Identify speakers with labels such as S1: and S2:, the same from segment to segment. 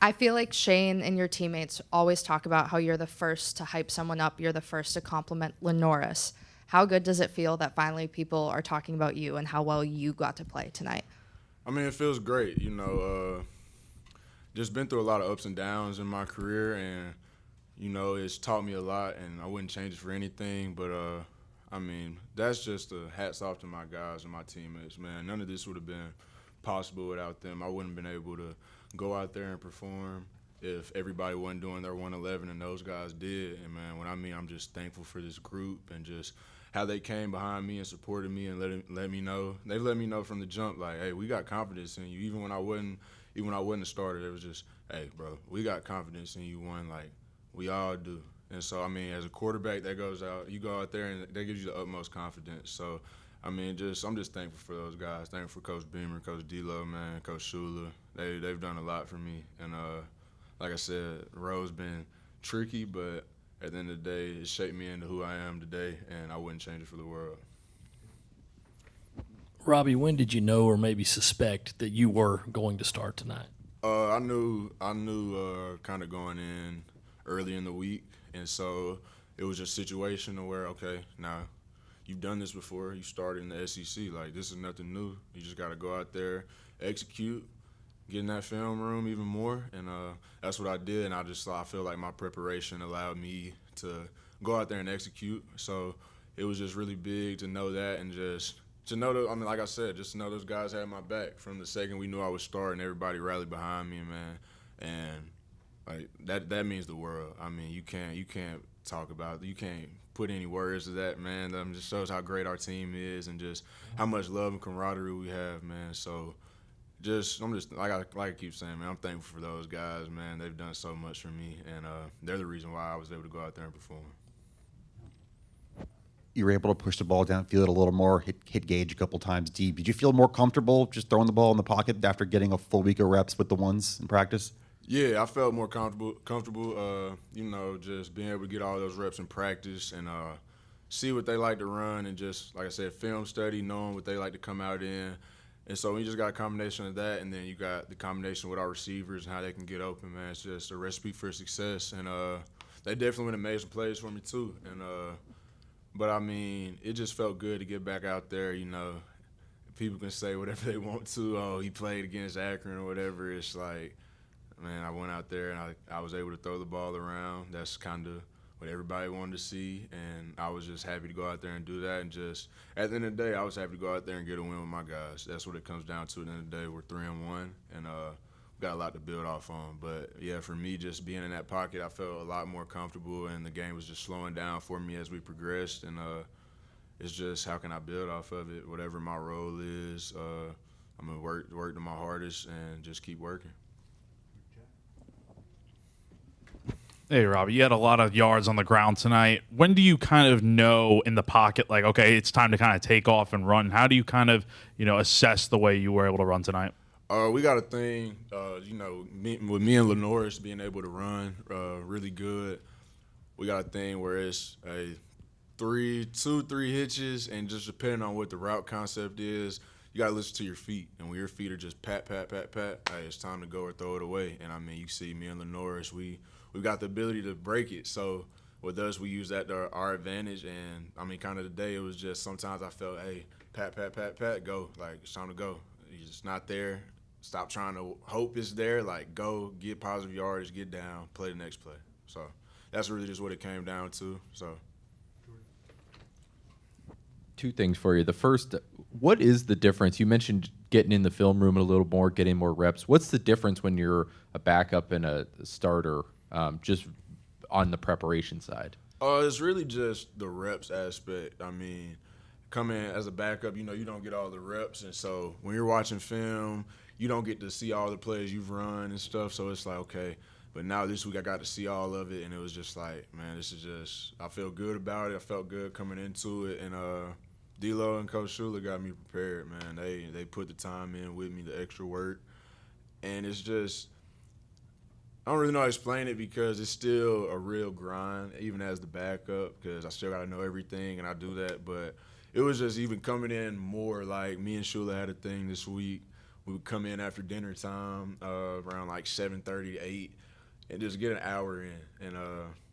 S1: I feel like Shane and your teammates always talk about how you're the first to hype someone up. You're the first to compliment Lenoris. How good does it feel that finally people are talking about you and how well you got to play tonight?
S2: I mean, it feels great. Just been through a lot of ups and downs in my career, and it's taught me a lot, and I wouldn't change it for anything. But I mean, that's just a hats off to my guys and my teammates, man. None of this would have been possible without them. I wouldn't have been able to go out there and perform if everybody wasn't doing their 111 and those guys did. And man, I'm just thankful for this group and just how they came behind me and supported me and let me know. They let me know from the jump, like, hey, we got confidence in you. Even when I wasn't a starter, it was just, hey, bro, we got confidence in you. One, like, we all do. And so, I mean, as a quarterback, that goes out. You go out there and that gives you the utmost confidence. So, I mean, I'm just thankful for those guys. Thankful for Coach Beamer, Coach D'Lo, man, Coach Shula. They've done a lot for me. And like I said, Ro's been tricky, but at the end of the day, it shaped me into who I am today, and I wouldn't change it for the world.
S3: Robby, when did you know or maybe suspect that you were going to start tonight?
S2: I knew kind of going in early in the week, and so it was just situational where, okay, now you've done this before. You started in the SEC. Like, this is nothing new. You just got to go out there, execute, get in that film room even more, and that's what I did. And I feel like my preparation allowed me to go out there and execute. So it was just really big to know that, and just to know that. I mean, like I said, just to know those guys had my back from the second we knew I was starting. Everybody rallied behind me, man, and like that means the world. I mean, you can't talk about it. You can't put any words to that, man. That just shows how great our team is and just how much love and camaraderie we have, man. So. I'm just like I keep saying, man, I'm thankful for those guys, man. They've done so much for me, and they're the reason why I was able to go out there and perform.
S4: You were able to push the ball downfield a little more, hit Gage a couple times deep. Did you feel more comfortable just throwing the ball in the pocket after getting a full week of reps with the ones in practice?
S2: Yeah, I felt more comfortable. Just being able to get all those reps in practice and see what they like to run, and just like I said, film study, knowing what they like to come out in. And so when you just got a combination of that, and then you got the combination with our receivers and how they can get open, man, it's just a recipe for success. And they definitely went and made some plays for me too. And but I mean, it just felt good to get back out there. People can say whatever they want to. Oh, he played against Akron or whatever. It's like, man, I went out there and I was able to throw the ball around. That's kind of what everybody wanted to see, and I was just happy to go out there and do that. And just at the end of the day, I was happy to go out there and get a win with my guys. That's what it comes down to. At the end of the day, we're 3-1, and we got a lot to build off on. But yeah, for me, just being in that pocket, I felt a lot more comfortable, and the game was just slowing down for me as we progressed. And it's just how can I build off of it? Whatever my role is, I'm gonna work to my hardest and just keep working.
S5: Hey, Robby, you had a lot of yards on the ground tonight. When do you kind of know in the pocket, like, okay, it's time to kind of take off and run? How do you kind of, assess the way you were able to run tonight?
S2: We got a thing, with me and Lenoris being able to run really good. We got a thing where it's two, three hitches, and just depending on what the route concept is, you got to listen to your feet. And when your feet are just pat, pat, pat, pat, hey, it's time to go or throw it away. And, I mean, you see me and Lenoris, we've got the ability to break it. So with us, we use that to our advantage. And, I mean, kind of today, it was just sometimes I felt, hey, pat, pat, pat, pat, go. Like, it's time to go. It's not there. Stop trying to hope it's there. Like, go, get positive yardage, get down, play the next play. So that's really just what it came down to. So.
S6: Two things for you. The first, what is the difference? You mentioned getting in the film room a little more, getting more reps. What's the difference when you're a backup and a starter, just on the preparation side?
S2: It's really just the reps aspect. I mean, coming as a backup, you don't get all the reps. And so when you're watching film, you don't get to see all the plays you've run and stuff. So it's like, okay. But now this week I got to see all of it, and it was just like, man, this is just – I feel good about it. I felt good coming into it. And D'Lo and Coach Shula got me prepared, man. They put the time in with me, the extra work. And it's just – I don't really know how to explain it because it's still a real grind, even as the backup, because I still got to know everything, and I do that. But it was just even coming in more like me and Shula had a thing this week we would come in after dinner time around like 7:30 to 8 and just get an hour in. And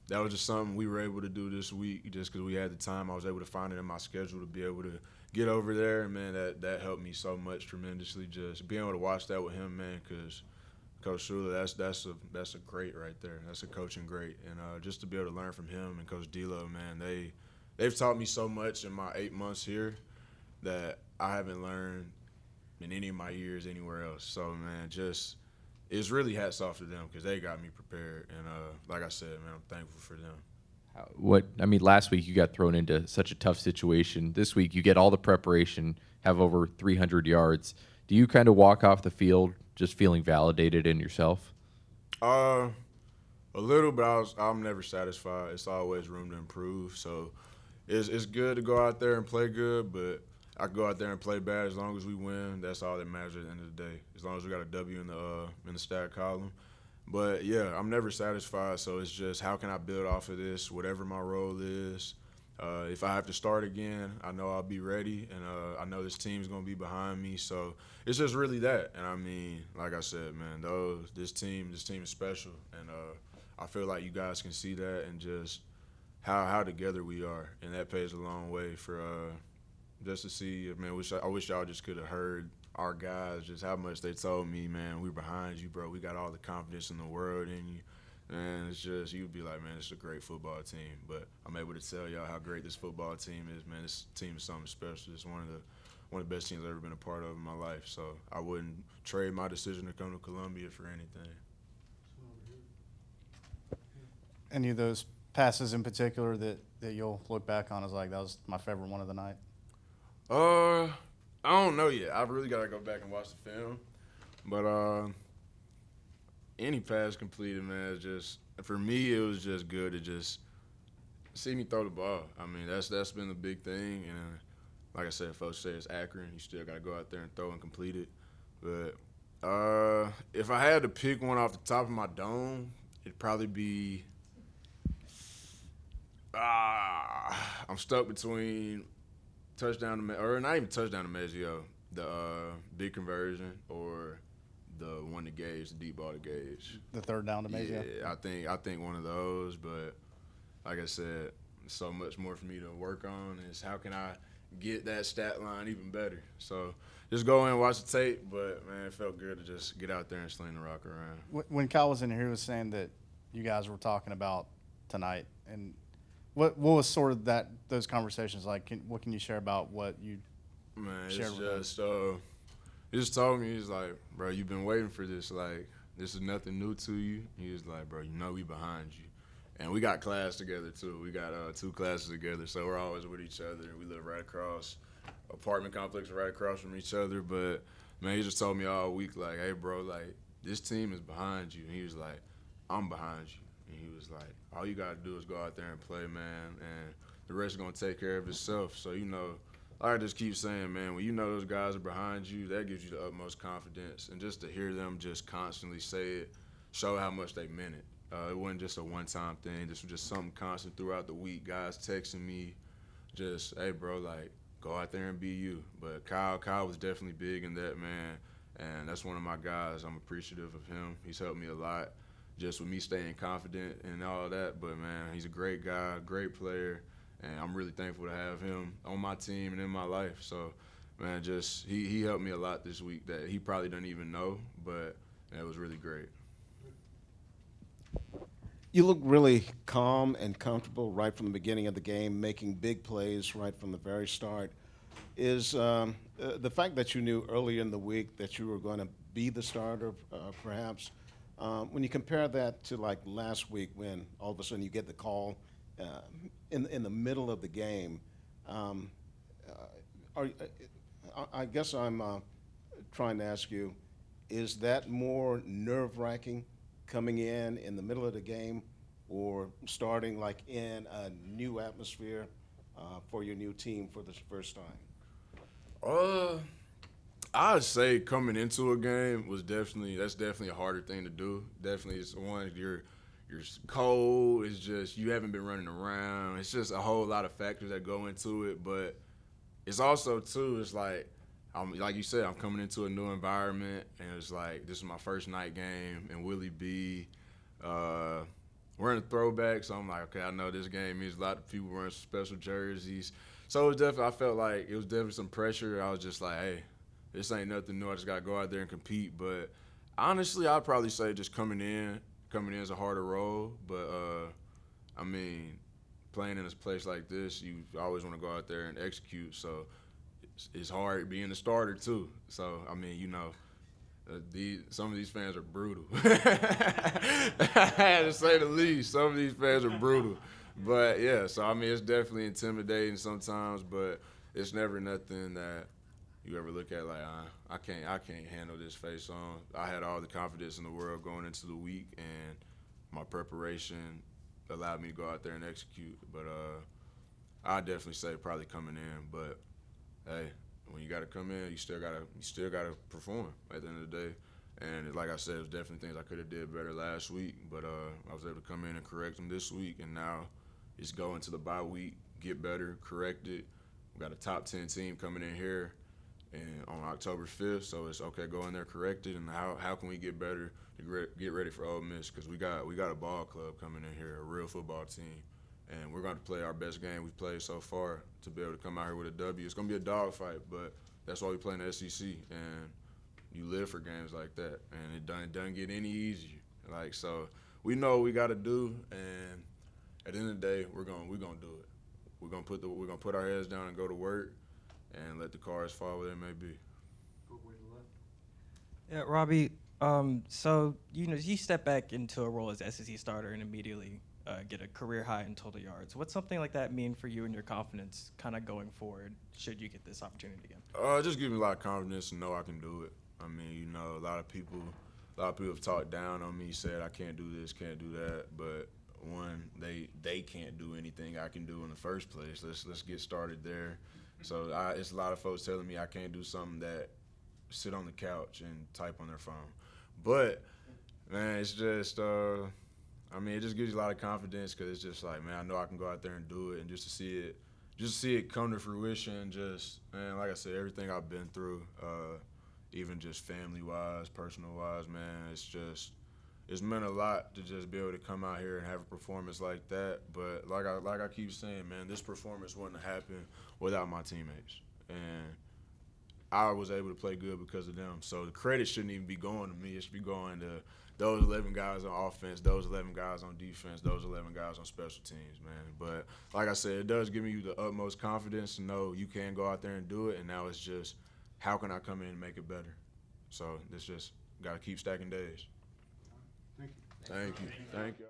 S2: that was just something we were able to do this week just because we had the time. I was able to find it in my schedule to be able to get over there. And, man, that helped me so much tremendously, just being able to watch that with him, man, because Coach Shula, that's a great right there. That's a coaching great. And just to be able to learn from him and Coach D'Lo, man, they've taught me so much in my 8 months here that I haven't learned in any of my years anywhere else. So, man, just it's really hats off to them because they got me prepared. And like I said, man, I'm thankful for them.
S6: Last week you got thrown into such a tough situation. This week you get all the preparation, have over 300 yards. Do you kind of walk off the field just feeling validated in yourself?
S2: A little, but I'm never satisfied. It's always room to improve. So it's good to go out there and play good, but I can go out there and play bad as long as we win. That's all that matters at the end of the day. As long as we got a W in the stat column. But yeah, I'm never satisfied. So it's just how can I build off of this, whatever my role is. If I have to start again, I know I'll be ready, and I know this team's gonna be behind me. So it's just really that. And I mean, like I said, man, this team is special, and I feel like you guys can see that, and just how together we are, and that pays a long way for just to see. Man, I wish y'all just could have heard our guys just how much they told me, man, we're behind you, bro. We got all the confidence in the world in you. And it's just, you'd be like, man, it's a great football team. But I'm able to tell y'all how great this football team is, man. This team is something special. It's one of the best teams I've ever been a part of in my life. So I wouldn't trade my decision to come to Columbia for anything.
S7: Any of those passes in particular that you'll look back on as like, that was my favorite one of the night?
S2: I don't know yet. I've really got to go back and watch the film. But any pass completed, man, just for me, it was just good to just see me throw the ball. I mean, that's been the big thing. And like I said, folks say it's Akron. You still got to go out there and throw and complete it. But if I had to pick one off the top of my dome, it'd probably be I'm stuck between touchdown to or not even touchdown to Maggio, the big conversion, or the one to Gage, the deep ball to Gage.
S7: The third down to Maggio?
S2: Yeah, I think one of those. But like I said, so much more for me to work on is how can I get that stat line even better. So just go in and watch the tape. But, man, it felt good to just get out there and sling the rock around.
S7: When Kyle was in here, he was saying that you guys were talking about tonight. And what was sort of those conversations like? What can you share about what you shared with him?
S2: He just told me, he's like, bro, you've been waiting for this. Like, this is nothing new to you. He was like, bro, you know we behind you. And we got class together, too. We got 2 classes together, so we're always with each other. We live right across, apartment complex right across from each other. But, man, he just told me all week, like, hey, bro, like, this team is behind you. And he was like, I'm behind you. And he was like, all you got to do is go out there and play, man, and the rest is going to take care of itself. So, you know, I just keep saying, man, when you know those guys are behind you, that gives you the utmost confidence. And just to hear them just constantly say it, show how much they meant it. It wasn't just a one-time thing. This was just something constant throughout the week. Guys texting me, just, hey, bro, like, go out there and be you. But Kyle was definitely big in that, man. And that's one of my guys. I'm appreciative of him. He's helped me a lot just with me staying confident and all that. But, man, he's a great guy, great player. And I'm really thankful to have him on my team and in my life. So, man, just he helped me a lot this week that he probably doesn't even know, but it was really great.
S8: You look really calm and comfortable right from the beginning of the game, making big plays right from the very start. Is the fact that you knew earlier in the week that you were going to be the starter, perhaps, when you compare that to like last week when all of a sudden you get the call in the middle of the game, I guess I'm trying to ask you, is that more nerve-wracking coming in the middle of the game, or starting like in a new atmosphere for your new team for the first time?
S2: I'd say coming into a game that's definitely a harder thing to do. Definitely, it's one you're cold. It's just you haven't been running around. It's just a whole lot of factors that go into it. But it's also too. It's like like you said, I'm coming into a new environment, and it's like this is my first night game in Willie B. Wearing a throwback, so I'm like, okay, I know this game means a lot of people wearing special jerseys. So it was definitely, I felt like it was definitely some pressure. I was just like, hey, this ain't nothing new. I just got to go out there and compete. But honestly, I'd probably say just coming in is a harder role. But, I mean, playing in a place like this, you always want to go out there and execute. So it's hard being a starter, too. So, I mean, you know, some of these fans are brutal. I had to say the least. Some of these fans are brutal. But, yeah, so, I mean, it's definitely intimidating sometimes, but it's never nothing that you ever look at like, I can't handle this face on. I had all the confidence in the world going into the week, and my preparation allowed me to go out there and execute. But I definitely say probably coming in. But, hey, when you got to come in, you still gotta perform at the end of the day. And like I said, it was definitely things I could have did better last week, but I was able to come in and correct them this week, and now it's go into the bye week, get better, correct it. We got a top 10 team coming in here and on October 5th, so it's okay, go in there, correct it, and how can we get better to get ready for Ole Miss? Because we got a ball club coming in here, a real football team. And we're going to play our best game we've played so far to be able to come out here with a W. It's going to be a dogfight, but that's why we play in the SEC. And you live for games like that, and it doesn't get any easier. Like, so we know what we got to do, and at the end of the day, we're gonna do it. We're gonna put our heads down and go to work, and let the cards fall where they may be.
S9: Yeah, Robby. So you step back into a role as SEC starter and immediately get a career high in total yards. What's something like that mean for you and your confidence kind of going forward should you get this opportunity again?
S2: Just give me a lot of confidence to know I can do it. I mean, you know, a lot of people have talked down on me, said I can't do this, can't do that, but one, they can't do anything I can do in the first place. Let's get started there. So it's a lot of folks telling me I can't do something that sit on the couch and type on their phone. But, man, it's just I mean, it just gives you a lot of confidence because it's just like, man, I know I can go out there and do it, and just to see it come to fruition, just, man, like I said, everything I've been through, even just family-wise, personal-wise, man, it's meant a lot to just be able to come out here and have a performance like that. But like I keep saying, man, this performance wouldn't have happened without my teammates. And I was able to play good because of them. So the credit shouldn't even be going to me. It should be going to those 11 guys on offense, those 11 guys on defense, those 11 guys on special teams, man. But like I said, it does give me the utmost confidence to know you can go out there and do it. And now it's just, how can I come in and make it better? So it's just got to keep stacking days. Thank you. Thank you.